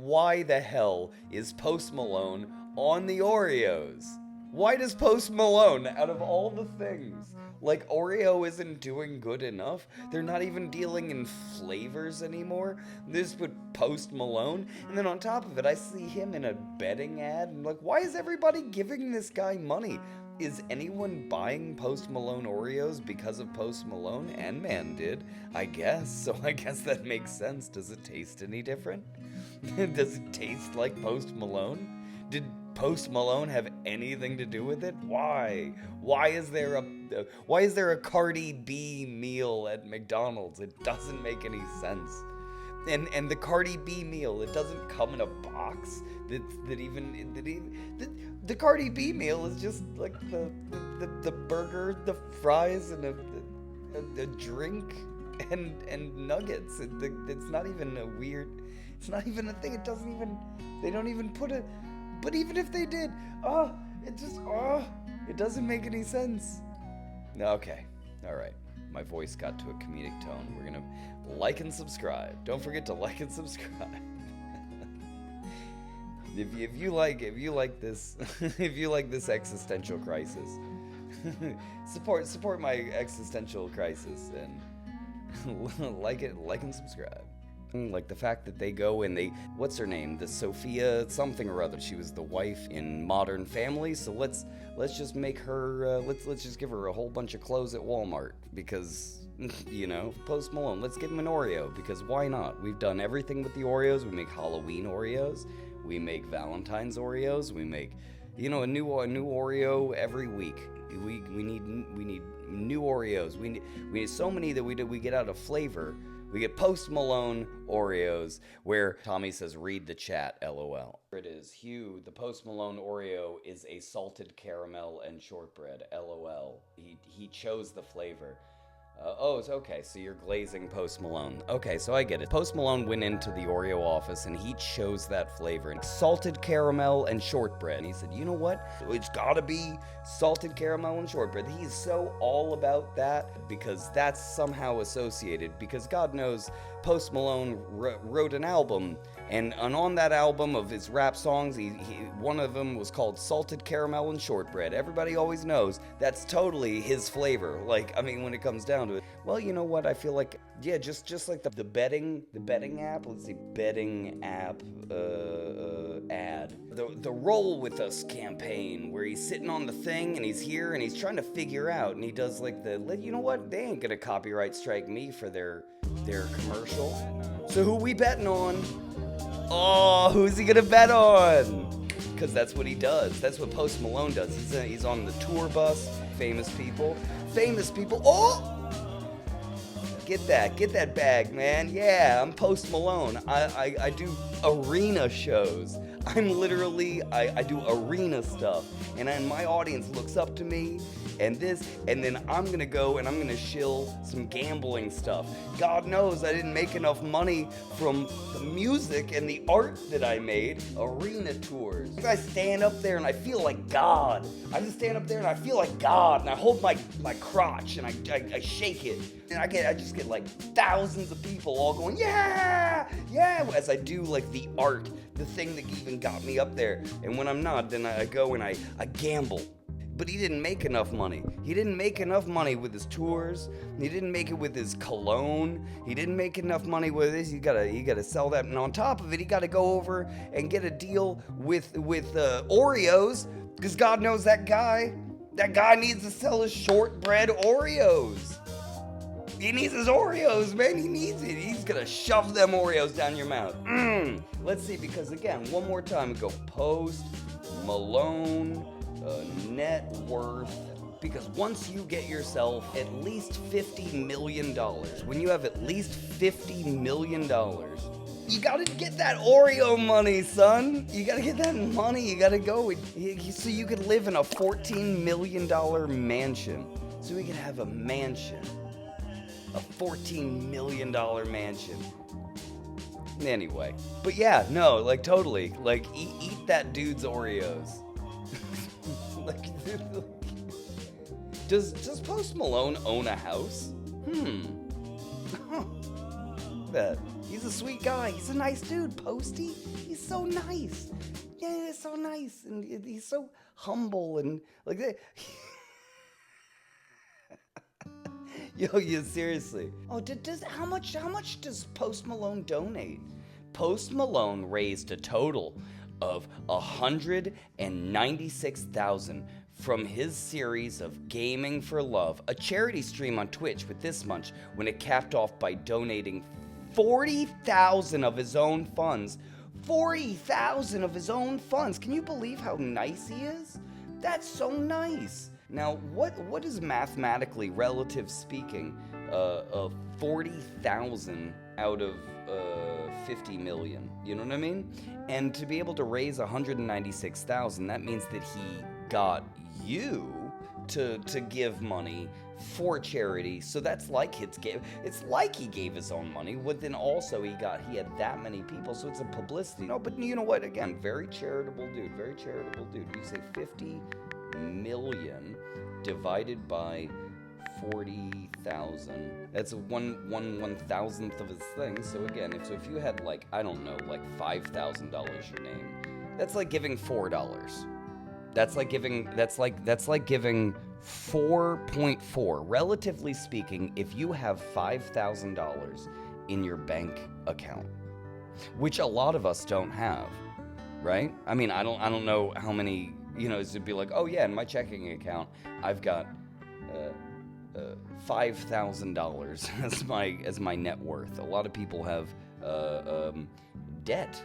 why the hell is Post Malone on the Oreos? Why does Post Malone, out of all the things, like Oreo isn't doing good enough? They're not even dealing in flavors anymore. They just put Post Malone, and then on top of it, I see him in a betting ad, and like, why is everybody giving this guy money? Is anyone buying Post Malone Oreos because of Post Malone? Ant-Man did, I guess, so I guess that makes sense. Does it taste any different? Does it taste like Post Malone? Did Post Malone have anything to do with it? Why? Why is there a Cardi B meal at McDonald's? It doesn't make any sense. And the Cardi B meal, it doesn't come in a box. The Cardi B meal is just like the burger, the fries, and a drink and nuggets. It's not even a weird. It's not even a thing. It doesn't even. They don't even put it. But even if they did, it doesn't make any sense. Okay, all right. My voice got to a comedic tone. We're gonna like and subscribe. Don't forget to like and subscribe. if you like this if you like this existential crisis, support my existential crisis and like and subscribe. Like the fact that they go and what's her name? The Sophia something or other. She was the wife in Modern Family. So let's just make her, let's just give her a whole bunch of clothes at Walmart because, Post Malone. Let's give him an Oreo because why not? We've done everything with the Oreos. We make Halloween Oreos. We make Valentine's Oreos. We make, a new Oreo every week. We need new Oreos. We need so many that we get out of flavor. We get Post Malone Oreos, where Tommy says, read the chat, LOL. Here it is, Hugh, the Post Malone Oreo is a salted caramel and shortbread, LOL. He chose the flavor. It's okay, so you're glazing Post Malone. Okay, so I get it. Post Malone went into the Oreo office and he chose that flavor. Salted caramel and shortbread. And he said, you know what? It's gotta be salted caramel and shortbread. He's so all about that because that's somehow associated. Because God knows Post Malone wrote an album, and on that album of his rap songs, one of them was called Salted Caramel and Shortbread. Everybody always knows that's totally his flavor. Like, I mean, when it comes down to it. Well, you know what? I feel like, yeah, just like the betting app. Let's see, betting app ad. The Roll With Us campaign, where he's sitting on the thing and he's here and he's trying to figure out, and he does like you know what? They ain't gonna copyright strike me for their commercial. So who we betting on? Oh, who's he gonna bet on? Because that's what he does. That's what Post Malone does. He's on the tour bus. Famous people. Oh! Get that bag, man. Yeah, I'm Post Malone. I do arena shows. I'm literally, I do arena stuff. And my audience looks up to me and then I'm gonna go and I'm gonna shill some gambling stuff. God knows I didn't make enough money from the music and the art that I made. Arena tours. I stand up there and I feel like God. I just stand up there and I feel like God, and I hold my crotch and I shake it. And I just get like thousands of people all going, yeah, as I do like the art, the thing that even got me up there. And when I'm not, then I go and I gamble. But he didn't make enough money. He didn't make enough money with his tours. He didn't make it with his cologne. He didn't make enough money with this. He gotta sell that. And on top of it, he gotta go over and get a deal with Oreos, because God knows that guy needs to sell his shortbread Oreos. He needs his Oreos, man. He needs it. He's gonna shove them Oreos down your mouth. Let's see, because again, one more time, we go Post Malone net worth. Because once you get yourself at least $50 million, when you have at least $50 million, you gotta get that Oreo money, son. You gotta get that money. You gotta go. So you could live in a $14 million mansion. So we could have a mansion. A $14 million mansion. Anyway. But yeah, no, like totally. Like, eat that dude's Oreos. Like, does Post Malone own a house? That He's a sweet guy. He's a nice dude, Posty. He's so nice. Yeah, he's so nice. And he's so humble and like that. Yo, seriously. Oh, how much does Post Malone donate? Post Malone raised a total of $196,000 from his series of Gaming for Love, a charity stream on Twitch with this much, when it capped off by donating $40,000 of his own funds. $40,000 of his own funds. Can you believe how nice he is? That's so nice. Now, what is mathematically, relative speaking, 40,000 out of 50 million? You know what I mean? And to be able to raise 196,000, that means that he got you to give money for charity. So that's like it's like he gave his own money, but then also he had that many people, so it's a publicity. No, but you know what? Again, very charitable dude. Very charitable dude. You say 50 million divided by 40,000. That's one thousandth of his thing. So again, if you had like, I don't know, like $5,000 your name, that's like giving $4. That's like giving 4.4. Relatively speaking, if you have $5,000 in your bank account, which a lot of us don't have, right? I mean, I don't know how many, it'd be like, oh yeah, in my checking account, I've got $5,000 as my net worth. A lot of people have debt,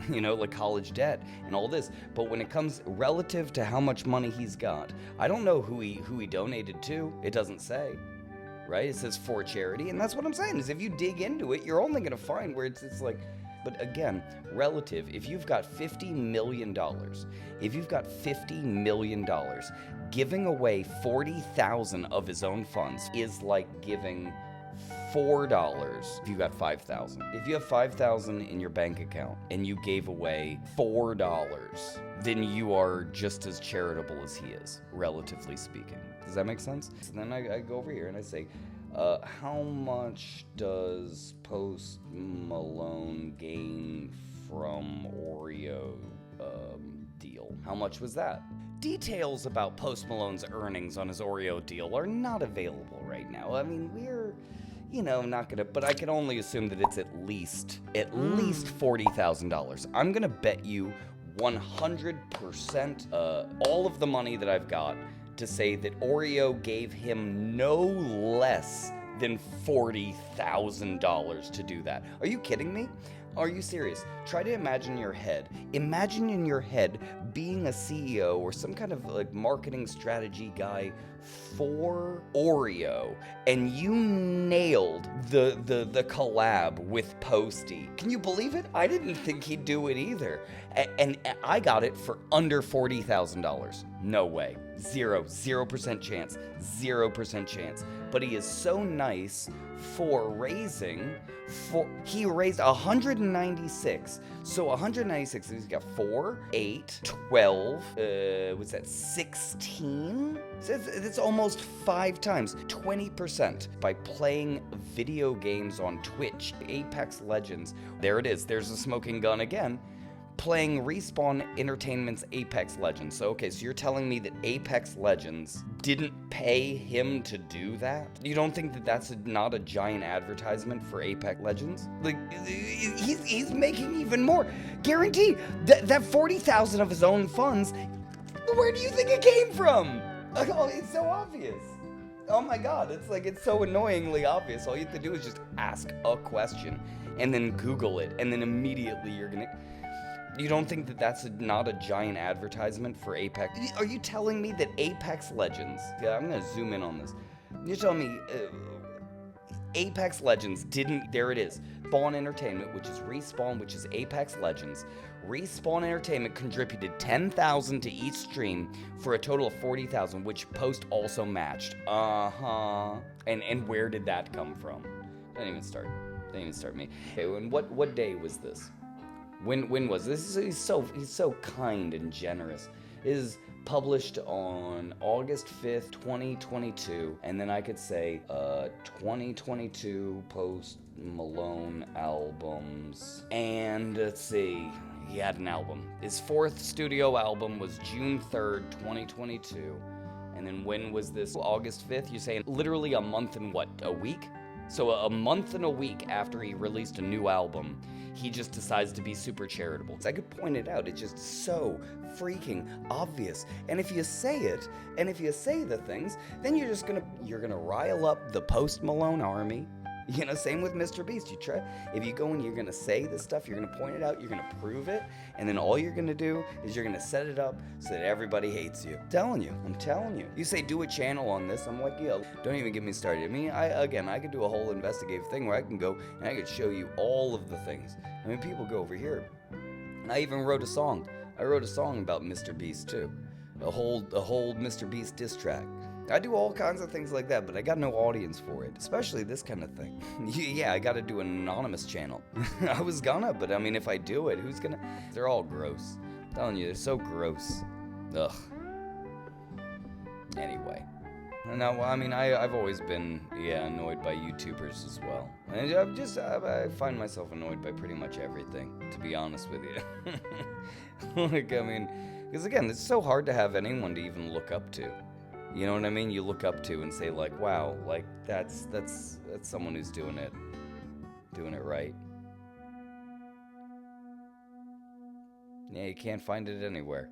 like college debt and all this. But when it comes relative to how much money he's got, I don't know who he donated to. It doesn't say, right? It says for charity, and that's what I'm saying. Is if you dig into it, you're only gonna find where it's like. But again, relative. If you've got $50 million, giving away 40,000 of his own funds is like giving $4 if you got 5,000. If you have 5,000 in your bank account and you gave away $4, then you are just as charitable as he is, relatively speaking. Does that make sense? So then I go over here and I say, how much does Post Malone gain from Oreo deal? How much was that? Details about Post Malone's earnings on his Oreo deal are not available right now. I mean, we're, not gonna, but I can only assume that it's at least $40,000. I'm gonna bet you 100% all of the money that I've got to say that Oreo gave him no less than $40,000 to do that. Are you kidding me? Are you serious? Try to imagine in your head. Imagine in your head being a CEO or some kind of like marketing strategy guy for Oreo, and you nailed the collab with Posty. Can you believe it? I didn't think he'd do it either. And I got it for under $40,000. No way. 0% chance. 0% chance. But he is so nice for he raised 196. So 196, he's got 4, 8, 12, what's that, 16? So it's almost 5 times, 20% by playing video games on Twitch. Apex Legends, there it is, there's a smoking gun again. Playing Respawn Entertainment's Apex Legends. So, okay, so you're telling me that Apex Legends didn't pay him to do that? You don't think that that's not a giant advertisement for Apex Legends? Like, he's making even more. Guaranteed. That 40,000 of his own funds, where do you think it came from? Oh, it's so obvious. Oh my God, it's so annoyingly obvious. All you have to do is just ask a question and then Google it, and then immediately you're gonna... You don't think that that's not a giant advertisement for Apex? Are you telling me that Apex Legends... Yeah, I'm going to zoom in on this. You're telling me Apex Legends didn't... There it is. Respawn Entertainment, which is Respawn, which is Apex Legends. Respawn Entertainment contributed $10,000 to each stream for a total of $40,000, which Post also matched. And where did that come from? Didn't even start me. Okay, and what day was this? When was this? He's so kind and generous. It is published on August 5th, 2022, and then I could say 2022 Post Malone albums. And let's see, he had an album. His fourth studio album was June 3rd, 2022. And then when was this? August 5th? You're saying literally a month and what, a week? So a month and a week after he released a new album, he just decides to be super charitable. I could point it out, it's just so freaking obvious. And if you say it, and if you say the things, then you're gonna rile up the Post Malone army. You know, same with Mr. Beast. If you go and you're gonna say this stuff, you're gonna point it out, you're gonna prove it, and then all you're gonna do is you're gonna set it up so that everybody hates you. I'm telling you. You say do a channel on this, I'm like, yeah, don't even get me started. I mean, I could do a whole investigative thing where I can go and I could show you all of the things. I mean, people go over here. I even wrote a song. I wrote a song about Mr. Beast too. A whole Mr. Beast diss track. I do all kinds of things like that, but I got no audience for it, especially this kind of thing. Yeah, I gotta do an anonymous channel. I was gonna, but I mean, if I do it, who's gonna? They're all gross. I'm telling you, they're so gross. Ugh. Anyway. No, I mean, I've always been, annoyed by YouTubers as well. And I find myself annoyed by pretty much everything, to be honest with you. Like, I mean, because again, it's so hard to have anyone to even look up to. You know what I mean? You look up to and say like, wow, like that's someone who's doing it right. Yeah, you can't find it anywhere.